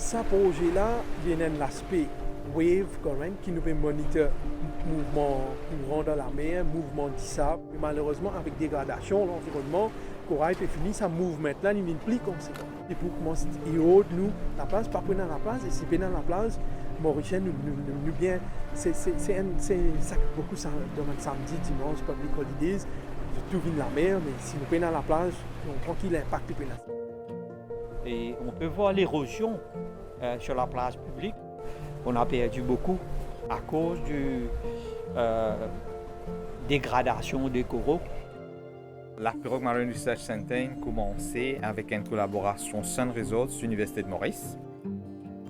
Ce projet-là vient d'un aspect wave current qui nous permet de monitorer mouvement courant dans la mer, mouvement du sable. Malheureusement, avec dégradation de l'environnement, le corail peut finir ce mouvement-là, il n'est plus conséquent. Et pour commencer, il haute nous la place, pas prendre la place, et si prendre la place, Mauricien nous bien, c'est ça beaucoup ça demande samedi, dimanche, public holidays, tout vient de la mer, mais si nous prenons la plage, on prend qu'il impact plus. Et on peut voir l'érosion sur la plage publique. On a perdu beaucoup à cause de dégradation des coraux. La Pirogue Marine Research Center a commencé avec une collaboration Sun Resorts, l'Université de Maurice.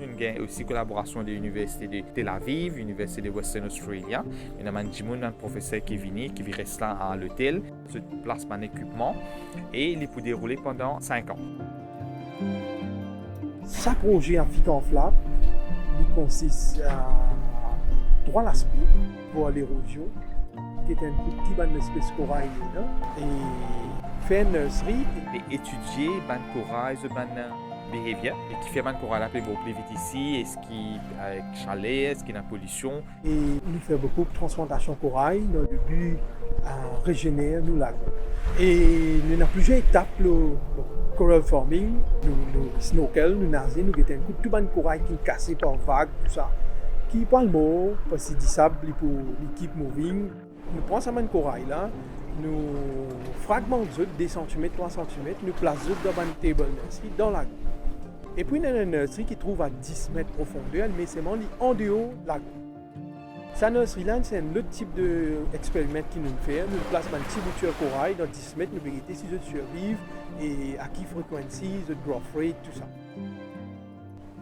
Il y a aussi une collaboration de l'Université de Tel Aviv, l'Université de Western Australia. Il y a un professeur qui reste là à l'hôtel, se place un équipement et il peut dérouler pendant 5 ans. Ce projet Afrique en flamme, il consiste à trois aspects pour l'érosion, qui est un petit ban d'espèces corail et faire une nurserie. Et étudier le corail, le behavior, et qui fait le corail la plus vite ici, est-ce qu'il y a chalet, est-ce qu'il y a pollution. Et nous faisons beaucoup de transplantation corail dans le but à régénérer nos lagons. Et nous avons plusieurs étapes. Coral farming, nous snorkel, nous nager, nous avons un tout bon corail qui est cassé par vagues, tout ça. Qui prend le mot, parce qu'il dit sable pour l'équipe moving. Nous prenons ce corail là, nous fragmentons 2 cm, 3 cm, nous plaçons dans une table nursery dans la lagon. Et puis nous avons une nursery qui trouve à 10 mètres de profondeur, mais c'est en dehors de la lagon. Cette nursery-là, c'est un autre type d'expériment qui nous fait. Nous plaçons un petit bouture corail dans 10 mètres, nous vérifions si ils survivent et à quelle fréquence, le growth rate, tout ça.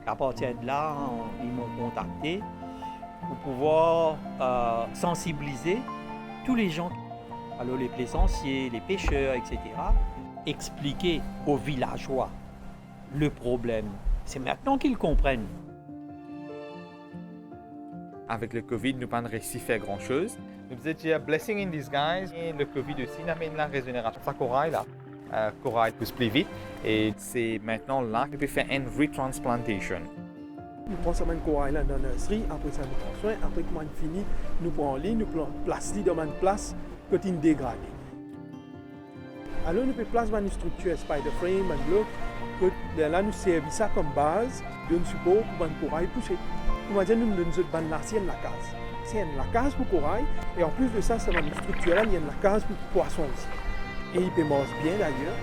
À partir de là, ils m'ont contacté pour pouvoir sensibiliser tous les gens, alors les plaisanciers, les pêcheurs, etc., expliquer aux villageois le problème. C'est maintenant qu'ils comprennent. Avec le Covid, nous n'avons pas réussi à faire grand-chose. Nous disons qu'il y a blessing in disguise. Et le Covid aussi amène la régénération. Ça corail là, corail pousse plus vite. Et c'est maintenant là qu'on peut faire une retransplantation. Nous prenons ce corail là dans la nurserie, après ça nous prenons soin, après qu'on finit, nous prenons en ligne, nous plaçons dans une place quand il est dégradé. Alors nous pouvons placer une structure spider frame, un bloc, là nous servons ça comme base d'un support pour un corail pousser. On va dire nous donnons une ancienne la case. C'est la case pour corail et en plus de ça, c'est une structure là, il y a la case pour poisson aussi. Et il peut manger bien d'ailleurs.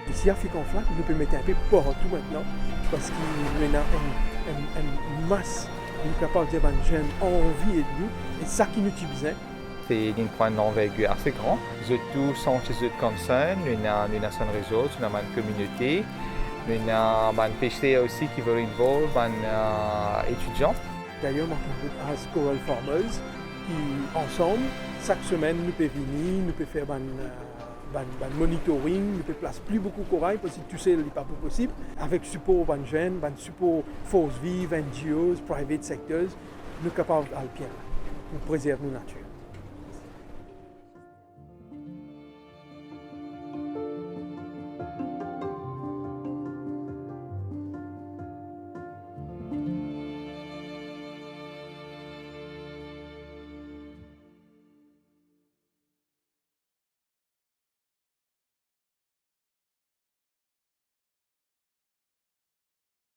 Ici à Afrique en flamme, nous pouvons mettre un peu partout maintenant parce qu'il y a une masse, nous sommes capables de dire que les gens ont envie de nous et ça qui nous utilise. C'est une point d'envergure assez grand. Nous tous sont chez eux de concern, nous avons une Sun Resorts, nous avons une communauté, nous avons des pêcheurs aussi qui veulent involver des étudiants. D'ailleurs, nous avons des coral farmers qui, ensemble, chaque semaine, nous pouvons venir, nous pouvons faire un monitoring, nous pouvons placer plus beaucoup de corail parce que tu sais, ce n'est pas possible. Avec support de jeunes, support force vive, NGOs, private sectors, nous sommes capables de le bien. Nous préservons la nature.